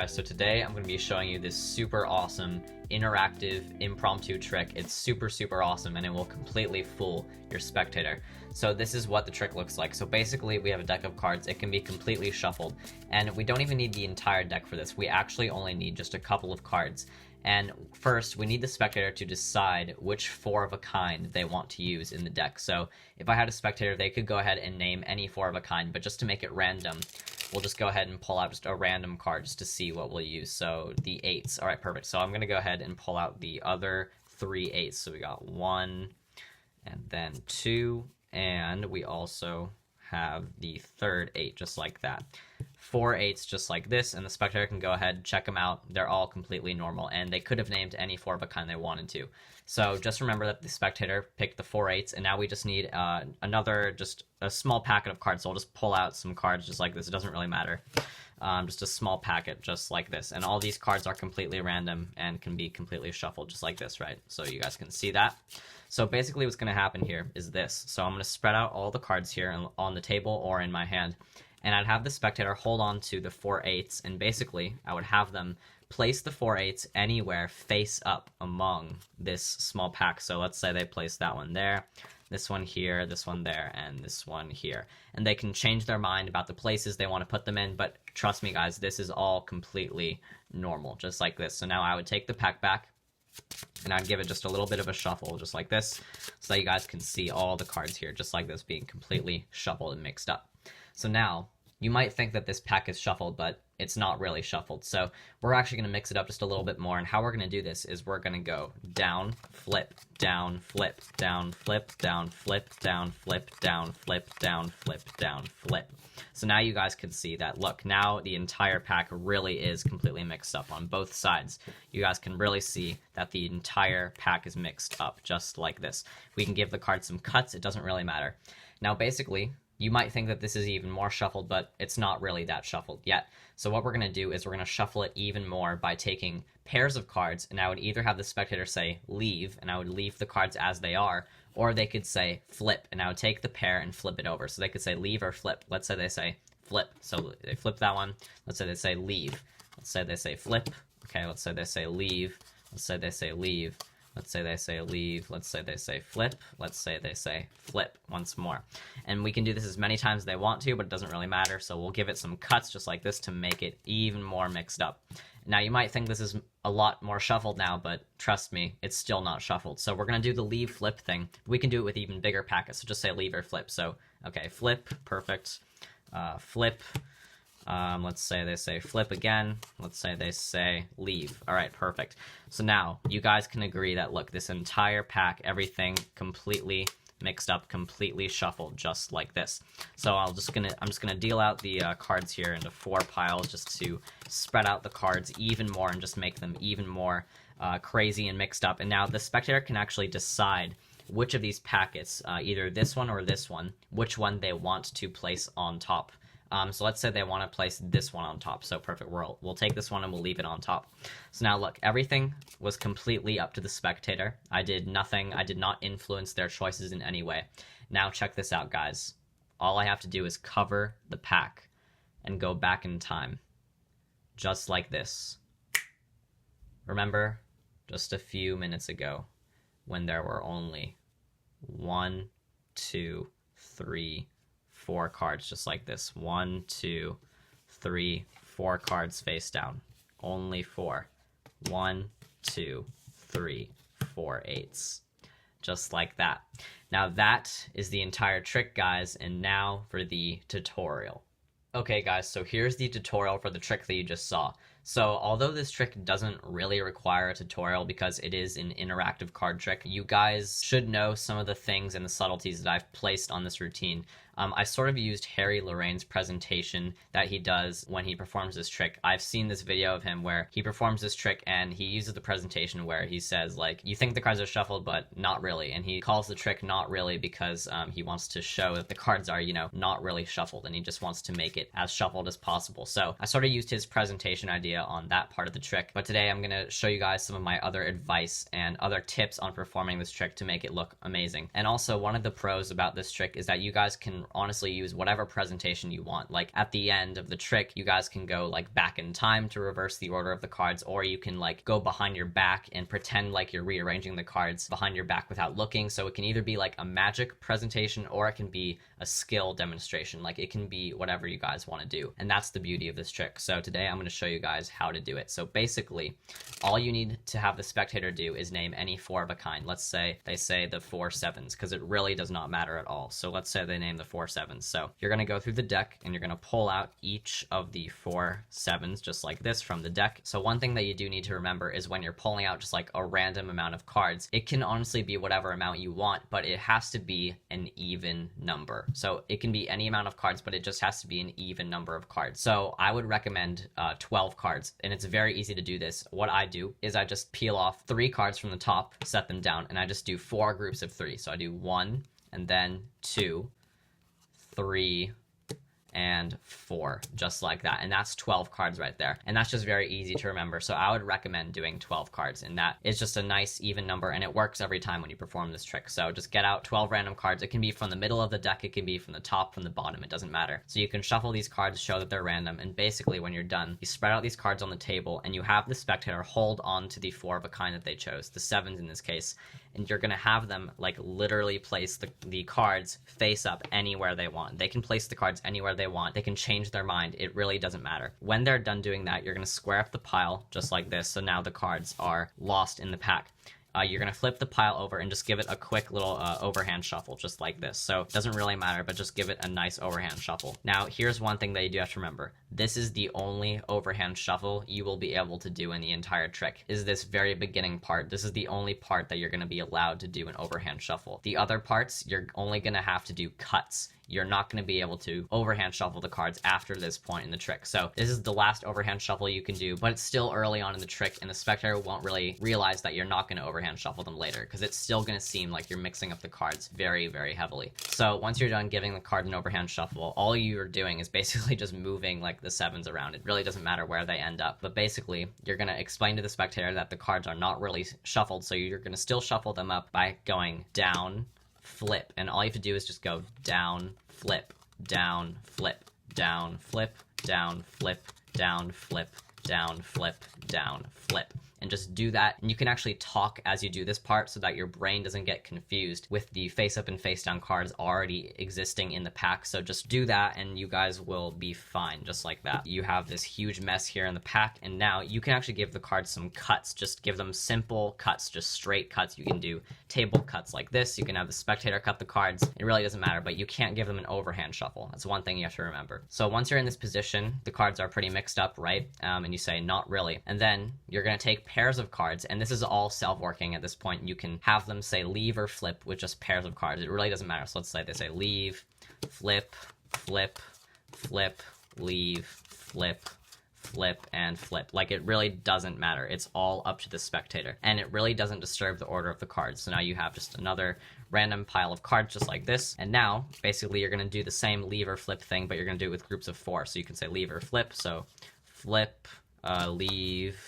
guys, so today I'm going to be showing you this super awesome interactive impromptu trick. It's super awesome and it will completely fool your spectator. So this is what the trick looks like. So basically we have a deck of cards. It can be completely shuffled and we don't even need the entire deck for this. We actually only need just a couple of cards. And first, we need the spectator to decide which four of a kind they want to use in the deck. So if I had a spectator, they could go ahead and name any four of a kind, but just to make it random, we'll just go ahead and pull out just a random card just to see what we'll use. So the eights. All right, perfect. So I'm going to go ahead and pull out the other three eights. So we got 1 and then 2, and we also have the third 8, just like that. 4 8s just like this, and the spectator can go ahead, check them out. They're all completely normal, and they could have named any four of a kind they wanted to. So just remember that the spectator picked the 4 8s, and now we just need another, just a small packet of cards. So we'll just pull out some cards just like this. It doesn't really matter. Just a small packet just like this. And all these cards are completely random and can be completely shuffled just like this, right? So you guys can see that. So basically what's going to happen here is this. So I'm going to spread out all the cards here on the table or in my hand. And I'd have the spectator hold on to the 4 8s, and basically I would have them place the 4 8s anywhere face up among this small pack. So let's say they place that one there, this one here, this one there, and this one here. And they can change their mind about the places they want to put them in, but trust me guys, this is all completely normal, just like this. So now I would take the pack back, and I'd give it just a little bit of a shuffle, just like this, so that you guys can see all the cards here, just like this, being completely shuffled and mixed up. So now, you might think that this pack is shuffled, but it's not really shuffled. So we're actually going to mix it up just a little bit more, and how we're going to do this is we're going to go down, flip, down, flip, down, flip, down, flip, down, flip, down, flip, down, flip, down, flip. So now you guys can see that, look, now the entire pack really is completely mixed up on both sides. You guys can really see that the entire pack is mixed up, just like this. We can give the card some cuts, it doesn't really matter. Now basically, you might think that this is even more shuffled, but it's not really that shuffled yet. So what we're going to do is we're going to shuffle it even more by taking pairs of cards, and I would either have the spectator say leave, and I would leave the cards as they are, or they could say flip, and I would take the pair and flip it over. So they could say leave or flip. Let's say they say flip. So they flip that one. Let's say they say leave. Let's say they say flip. Okay, let's say they say leave. Let's say they say leave. Let's say they say leave, let's say they say flip, let's say they say flip once more. And we can do this as many times as they want to, but it doesn't really matter, so we'll give it some cuts just like this to make it even more mixed up. Now you might think this is a lot more shuffled now, but trust me, it's still not shuffled. So we're going to do the leave flip thing. We can do it with even bigger packets, so just say leave or flip. So, okay, flip, perfect, flip. Let's say they say flip again. Let's say they say leave. All right, perfect. So now you guys can agree that, look, this entire pack, everything completely mixed up, completely shuffled, just like this. So I'm just gonna deal out the cards here into 4 piles just to spread out the cards even more and just make them even more crazy and mixed up. And now the spectator can actually decide which of these packets, either this one or this one, which one they want to place on top. So let's say they want to place this one on top. So perfect, we'll take this one and we'll leave it on top. So now look, everything was completely up to the spectator. I did nothing. I did not influence their choices in any way. Now check this out, guys. All I have to do is cover the pack and go back in time. Just like this. Remember just a few minutes ago when there were only 1, 2, 3, 4 cards just like this. 1, 2, 3, 4 cards face down. Only 4. 1, 2, 3, 4 8s. Just like that. Now that is the entire trick, guys, and now for the tutorial. Okay guys, so here's the tutorial for the trick that you just saw. So although this trick doesn't really require a tutorial because it is an interactive card trick, you guys should know some of the things and the subtleties that I've placed on this routine. I sort of used Harry Lorraine's presentation that he does when he performs this trick. I've seen this video of him where he performs this trick and he uses the presentation where he says, like, you think the cards are shuffled, but not really. And he calls the trick not really because he wants to show that the cards are, you know, not really shuffled, and he just wants to make it as shuffled as possible. So I sort of used his presentation idea on that part of the trick, but today I'm going to show you guys some of my other advice and other tips on performing this trick to make it look amazing. And also, one of the pros about this trick is that you guys can honestly use whatever presentation you want. Like at the end of the trick, you guys can go like back in time to reverse the order of the cards, or you can like go behind your back and pretend like you're rearranging the cards behind your back without looking. So it can either be like a magic presentation or it can be a skill demonstration. Like it can be whatever you guys want to do. And that's the beauty of this trick. So today I'm going to show you guys how to do it. So basically, all you need to have the spectator do is name any 4 of a kind. Let's say they say the 4 sevens, because it really does not matter at all. So let's say they name the 4 sevens. So you're going to go through the deck and you're going to pull out each of the 4 sevens just like this from the deck. So one thing that you do need to remember is when you're pulling out just like a random amount of cards, it can honestly be whatever amount you want, but it has to be an even number. So it can be any amount of cards, but it just has to be an even number of cards. So I would recommend 12 cards, and it's very easy to do this. What I do is I just peel off 3 cards from the top, set them down, and I just do 4 groups of 3. So I do 1, and then 2, 3, and 4, just like that. And that's 12 cards right there. And that's just very easy to remember. So I would recommend doing 12 cards, and that is just a nice even number, and it works every time when you perform this trick. So just get out 12 random cards. It can be from the middle of the deck, it can be from the top, from the bottom, it doesn't matter. So you can shuffle these cards, show that they're random, and basically when you're done, you spread out these cards on the table and you have the spectator hold on to the 4 of a kind that they chose, the 7s in this case, and you're gonna have them like literally place the cards face up anywhere they want. They can place the cards anywhere they want. They can change their mind. It really doesn't matter. When they're done doing that, you're gonna square up the pile just like this. So now the cards are lost in the pack. You're going to flip the pile over and just give it a quick little overhand shuffle, just like this. So it doesn't really matter, but just give it a nice overhand shuffle. Now, here's one thing that you do have to remember. This is the only overhand shuffle you will be able to do in the entire trick, is this very beginning part. This is the only part that you're going to be allowed to do an overhand shuffle. The other parts, you're only going to have to do cuts. You're not going to be able to overhand shuffle the cards after this point in the trick. So this is the last overhand shuffle you can do, but it's still early on in the trick, and the spectator won't really realize that you're not going to overhand shuffle them later, because it's still going to seem like you're mixing up the cards very, very heavily. So once you're done giving the card an overhand shuffle, all you're doing is basically just moving like the 7s around. It really doesn't matter where they end up, but basically you're going to explain to the spectator that the cards are not really shuffled, so you're going to still shuffle them up by going down, flip, and all you have to do is just go down, flip, down, flip, down, flip, down, flip, down, flip, down, flip, down, flip. And just do that. And you can actually talk as you do this part so that your brain doesn't get confused with the face up and face down cards already existing in the pack. So just do that and you guys will be fine, just like that. You have this huge mess here in the pack, and now you can actually give the cards some cuts. Just give them simple cuts, just straight cuts. You can do table cuts like this. You can have the spectator cut the cards. It really doesn't matter, but you can't give them an overhand shuffle. That's one thing you have to remember. So once you're in this position, the cards are pretty mixed up, right? And you say, not really. And then you're going to take pairs of cards, and this is all self-working at this point. You can have them say leave or flip with just pairs of cards. It really doesn't matter. So let's say they say leave, flip, flip, flip, leave, flip, flip, and flip. Like, it really doesn't matter. It's all up to the spectator, and it really doesn't disturb the order of the cards. So now you have just another random pile of cards just like this, and now basically you're going to do the same leave or flip thing, but you're going to do it with groups of 4. So you can say leave or flip. So flip, leave,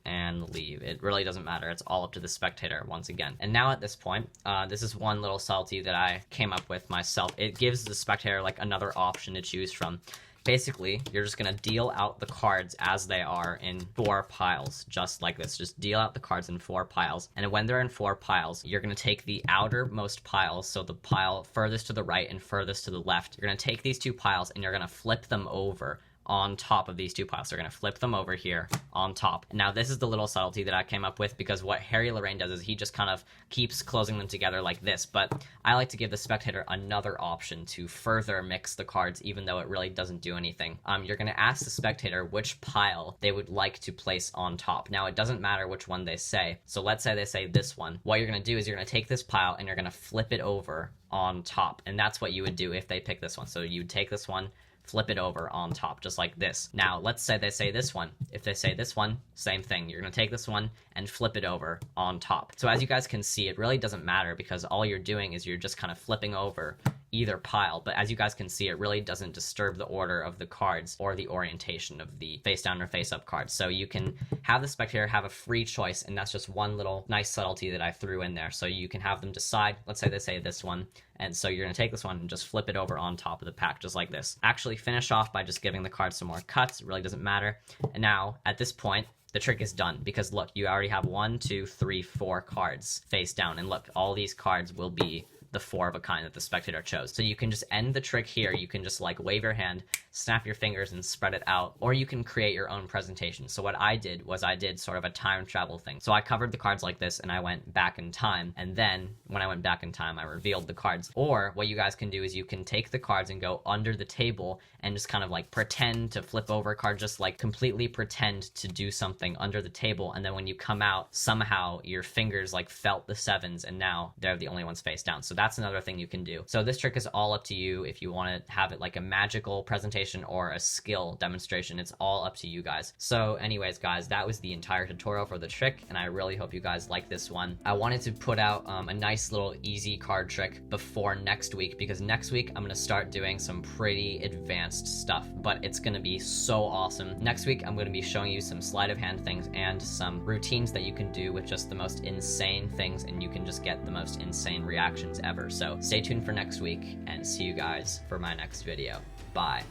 and leave. It really doesn't matter. It's all up to the spectator once again. And now at this point, this is one little subtlety that I came up with myself. It gives the spectator like another option to choose from. Basically, you're just going to deal out the cards as they are in 4 piles, just like this. Just deal out the cards in 4 piles. And when they're in 4 piles, you're going to take the outermost piles, so the pile furthest to the right and furthest to the left. You're going to take these 2 piles and you're going to flip them over on top of these 2 piles. So we're going to flip them over here on top. Now this is the little subtlety that I came up with, because what Harry Lorraine does is he just kind of keeps closing them together like this, but I like to give the spectator another option to further mix the cards, even though it really doesn't do anything. You're going to ask the spectator which pile they would like to place on top. Now it doesn't matter which one they say. So let's say they say this one. What you're going to do is you're going to take this pile and you're going to flip it over on top, and that's what you would do if they pick this one. So you would take this one, flip it over on top, just like this. Now, let's say they say this one. If they say this one, same thing. You're going to take this one and flip it over on top. So as you guys can see, it really doesn't matter, because all you're doing is you're just kind of flipping over either pile, but as you guys can see, it really doesn't disturb the order of the cards or the orientation of the face down or face up cards. So you can have the spectator have a free choice, and that's just one little nice subtlety that I threw in there. So you can have them decide, let's say they say this one, and so you're going to take this one and just flip it over on top of the pack, just like this. Actually finish off by just giving the card some more cuts. It really doesn't matter. And now, at this point, the trick is done, because look, you already have 1, 2, 3, 4 cards face down, and look, all these cards will be the 4 of a kind that the spectator chose. So you can just end the trick here. You can just like wave your hand, snap your fingers, and spread it out, or you can create your own presentation. So what I did was I did sort of a time travel thing. So I covered the cards like this, and I went back in time, and then when I went back in time, I revealed the cards. Or what you guys can do is you can take the cards and go under the table and just kind of like pretend to flip over a card, just like completely pretend to do something under the table, and then when you come out, somehow your fingers like felt the 7s, and now they're the only ones face down. So that's another thing you can do. So this trick is all up to you if you want to have it like a magical presentation or a skill demonstration. It's all up to you guys. So anyways, guys, that was the entire tutorial for the trick, and I really hope you guys like this one. I wanted to put out a nice little easy card trick before next week, because next week I'm going to start doing some pretty advanced stuff, but it's going to be so awesome. Next week I'm going to be showing you some sleight of hand things and some routines that you can do with just the most insane things, and you can just get the most insane reactions ever. So stay tuned for next week, and see you guys for my next video. Bye.